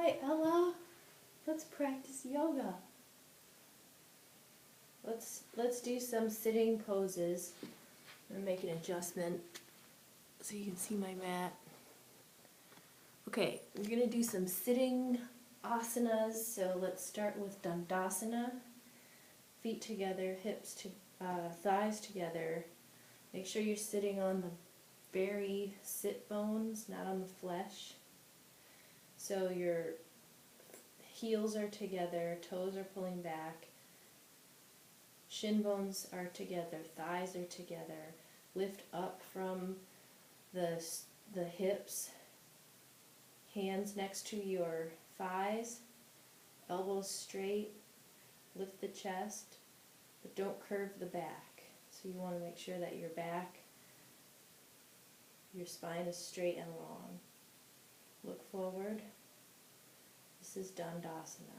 Hi, Ella. Let's practice yoga. Let's do some sitting poses. I'm gonna make an adjustment so you can see my mat. Okay, we're gonna do some sitting asanas. So let's start with Dandasana. Feet together, thighs together. Make sure you're sitting on the very sit bones, not on the flesh. So your heels are together, toes are pulling back, shin bones are together, thighs are together. Lift up from the hips, hands next to your thighs, elbows straight, lift the chest, but don't curve the back. So you want to make sure that your spine is straight and long. Look forward. This is Dandasana.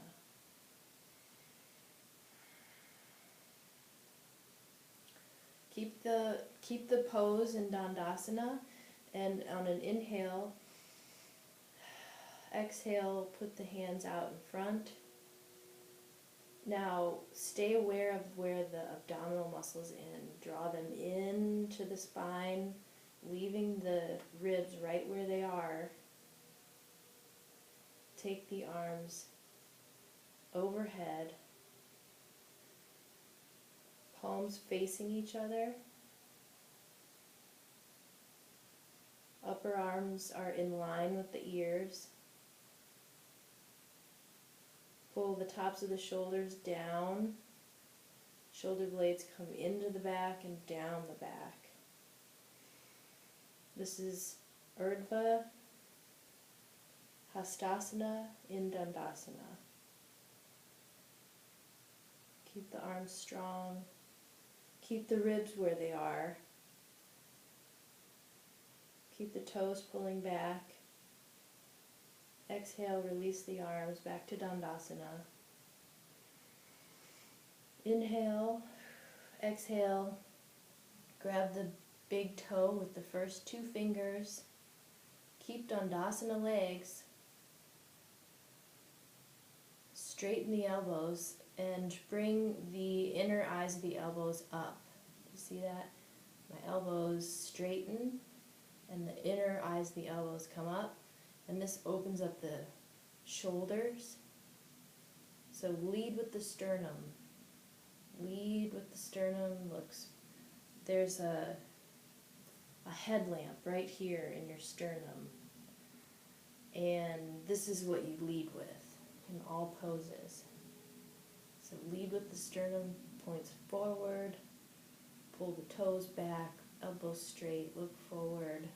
Keep the pose in Dandasana, and on an inhale, exhale, put the hands out in front. Now stay aware of where the abdominal muscles draw them into the spine, leaving the ribs right where they are. Take the arms overhead, palms facing each other. Upper arms are in line with the ears. Pull the tops of the shoulders down. Shoulder blades come into the back and down the back. This is Urdhva Hastasana in Dandasana. Keep the arms strong. Keep the ribs where they are. Keep the toes pulling back. Exhale, release the arms back to Dandasana. Inhale, exhale, grab the big toe with the first two fingers. Keep Dandasana legs. Straighten the elbows and bring the inner eyes of the elbows up. You see that? My elbows straighten and the inner eyes of the elbows come up, and this opens up the shoulders. So lead with the sternum. Lead with the sternum. There's a headlamp right here in your sternum, and this is what you lead with in all poses. So lead with the sternum, points forward, pull the toes back, elbows straight, look forward.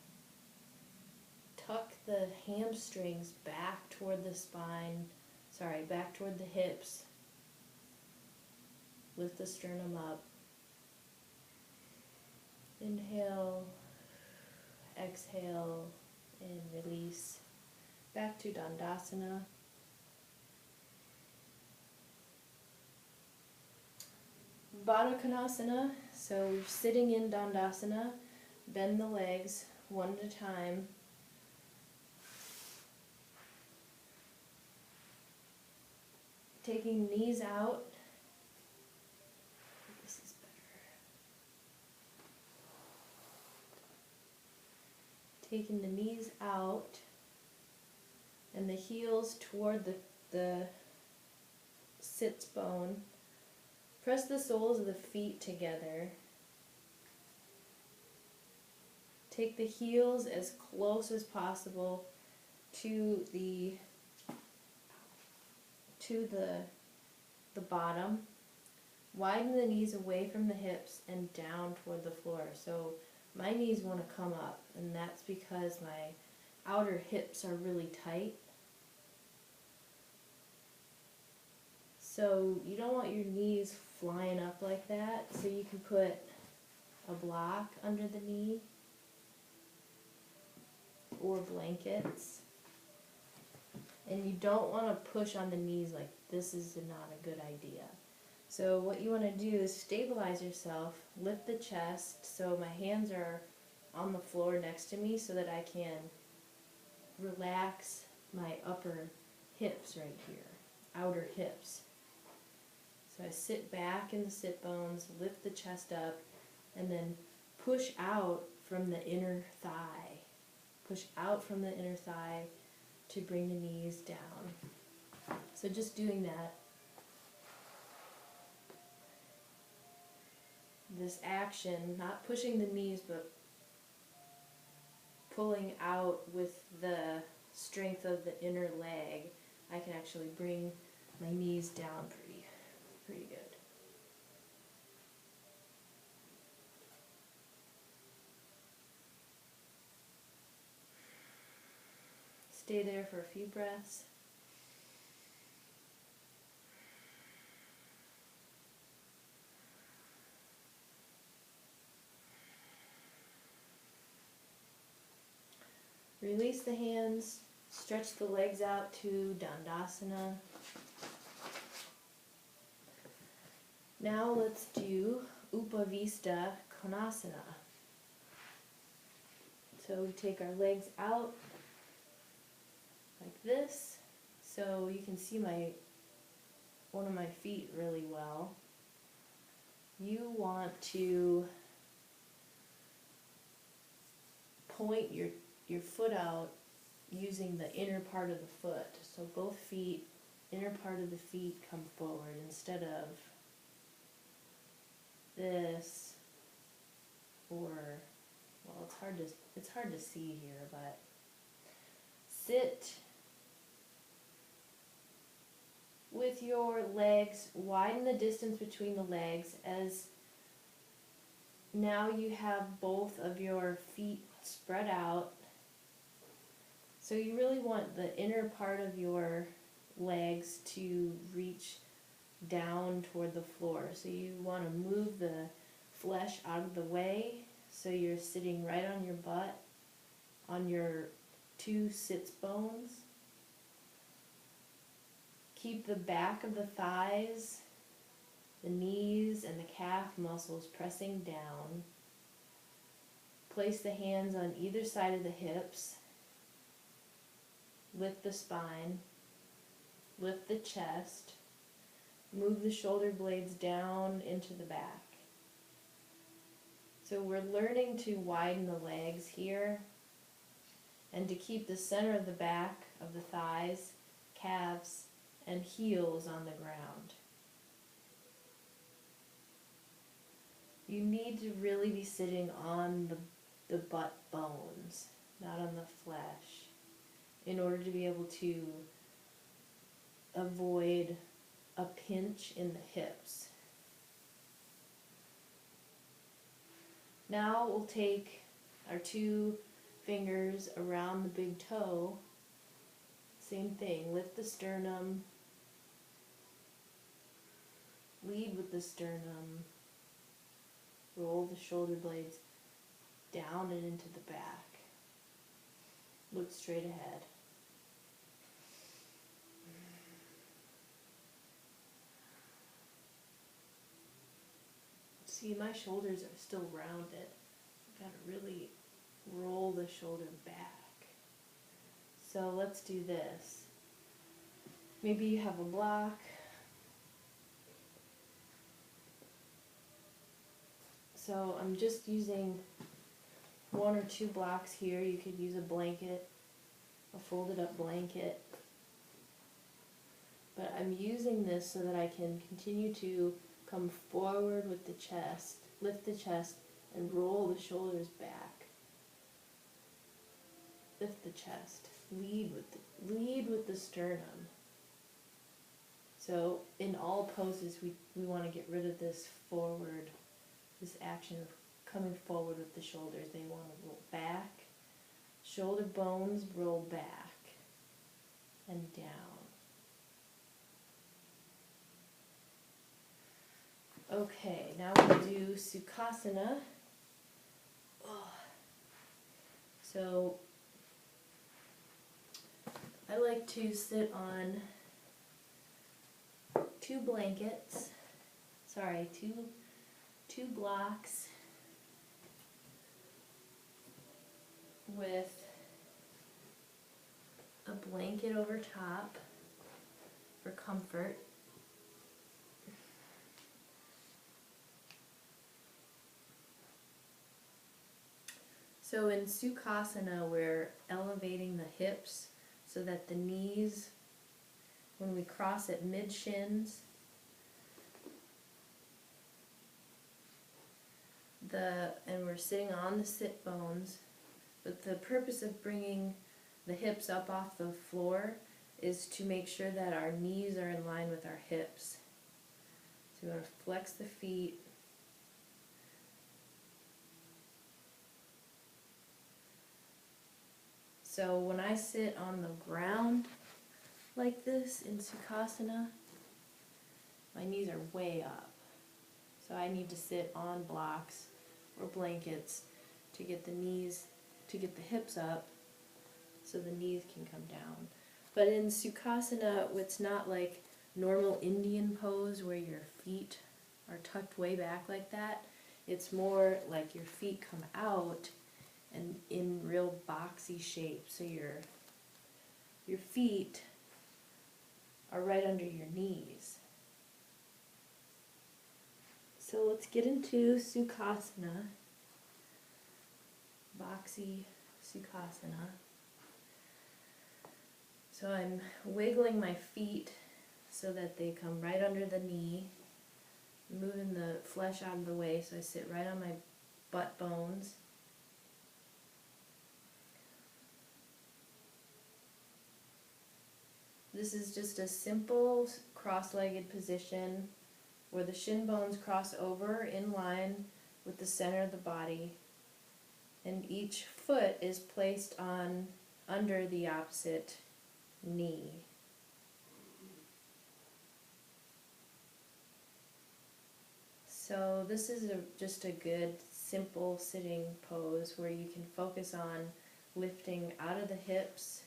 Tuck the hamstrings back toward the spine, back toward the hips. Lift the sternum up. Inhale, exhale, and release. Back to Dandasana. Baddha Konasana, so we're sitting in Dandasana. Bend the legs one at a time. Taking knees out. This is better. Taking the knees out and the heels toward the sits bone. Press the soles of the feet together. Take the heels as close as possible to the bottom. Widen the knees away from the hips and down toward the floor. So my knees want to come up, and that's because my outer hips are really tight. So you don't want your knees flying up like that, so you can put a block under the knee or blankets. And you don't want to push on the knees like this is not a good idea. So what you want to do is stabilize yourself, lift the chest so my hands are on the floor next to me so that I can relax my upper hips right here, outer hips. So I sit back in the sit bones, lift the chest up, and then push out from the inner thigh. Push out from the inner thigh to bring the knees down. So just doing that. This action, not pushing the knees, but pulling out with the strength of the inner leg, I can actually bring my knees down pretty good. Stay there for a few breaths. Release the hands, stretch the legs out to Dandasana. Now let's do Upavista Konasana. So we take our legs out like this, so you can see one of my feet really well. You want to point your foot out using the inner part of the foot. So both feet, inner part of the feet come forward instead of this, or, well, it's hard to see here, but sit with your legs, widen the distance between the legs, as now you have both of your feet spread out. So you really want the inner part of your legs to reach down toward the floor. So you want to move the flesh out of the way so you're sitting right on your butt, on your two sits bones. Keep the back of the thighs, the knees, and the calf muscles pressing down. Place the hands on either side of the hips. Lift the spine. Lift the chest. Move the shoulder blades down into the back. So we're learning to widen the legs here and to keep the center of the back of the thighs, calves, and heels on the ground. You need to really be sitting on the butt bones, not on the flesh, in order to be able to avoid a pinch in the hips. Now we'll take our two fingers around the big toe. Same thing, lift the sternum, lead with the sternum, roll the shoulder blades down and into the back. Look straight ahead. See, my shoulders are still rounded. I've got to really roll the shoulder back. So let's do this. Maybe you have a block. So I'm just using one or two blocks here. You could use a blanket, a folded up blanket. But I'm using this so that I can continue to come forward with the chest, lift the chest, and roll the shoulders back. Lift the chest, lead with the sternum. So in all poses, we want to get rid of this forward, this action of coming forward with the shoulders. They want to roll back, shoulder bones roll back and down. Okay, now we'll do Sukhasana. So I like to sit on two blocks with a blanket over top. for comfort. So in Sukhasana, we're elevating the hips so that the knees, when we cross at mid-shins, and we're sitting on the sit bones, but the purpose of bringing the hips up off the floor is to make sure that our knees are in line with our hips. So we want to flex the feet. So when I sit on the ground like this in Sukhasana, my knees are way up. So I need to sit on blocks or blankets to get the hips up so the knees can come down. But in Sukhasana, it's not like normal Indian pose where your feet are tucked way back like that. It's more like your feet come out and in real boxy shape. So your feet are right under your knees. So let's get into Sukhasana, boxy Sukhasana. So I'm wiggling my feet so that they come right under the knee, moving the flesh out of the way so I sit right on my butt bones. This is just a simple cross-legged position where the shin bones cross over in line with the center of the body, and each foot is placed under the opposite knee. So this is just a good simple sitting pose where you can focus on lifting out of the hips.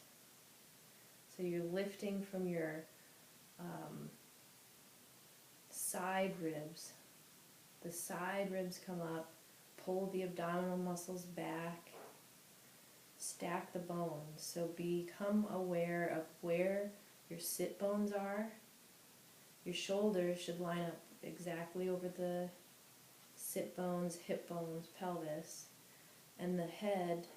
So you're lifting from your side ribs. The side ribs come up, pull the abdominal muscles back, stack the bones. So become aware of where your sit bones are. Your shoulders should line up exactly over the sit bones, hip bones, pelvis, and the head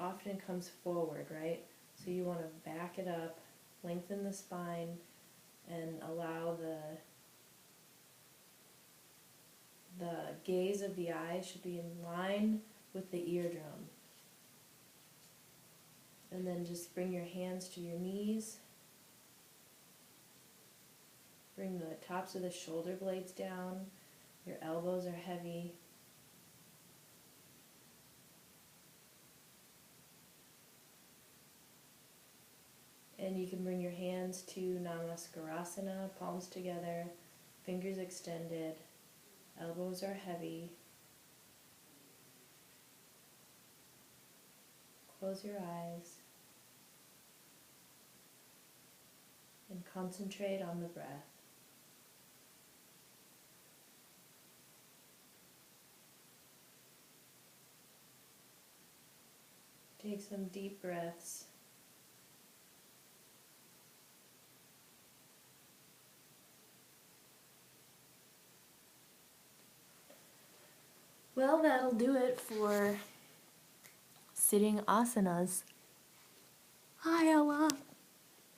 often comes forward, right? So you want to back it up, lengthen the spine, and allow the gaze of the eyes should be in line with the eardrum. And then just bring your hands to your knees. Bring the tops of the shoulder blades down. Your elbows are heavy. And you can bring your hands to Namaskarasana, palms together, fingers extended, elbows are heavy. Close your eyes and concentrate on the breath. Take some deep breaths. Well, that'll do it for sitting asanas.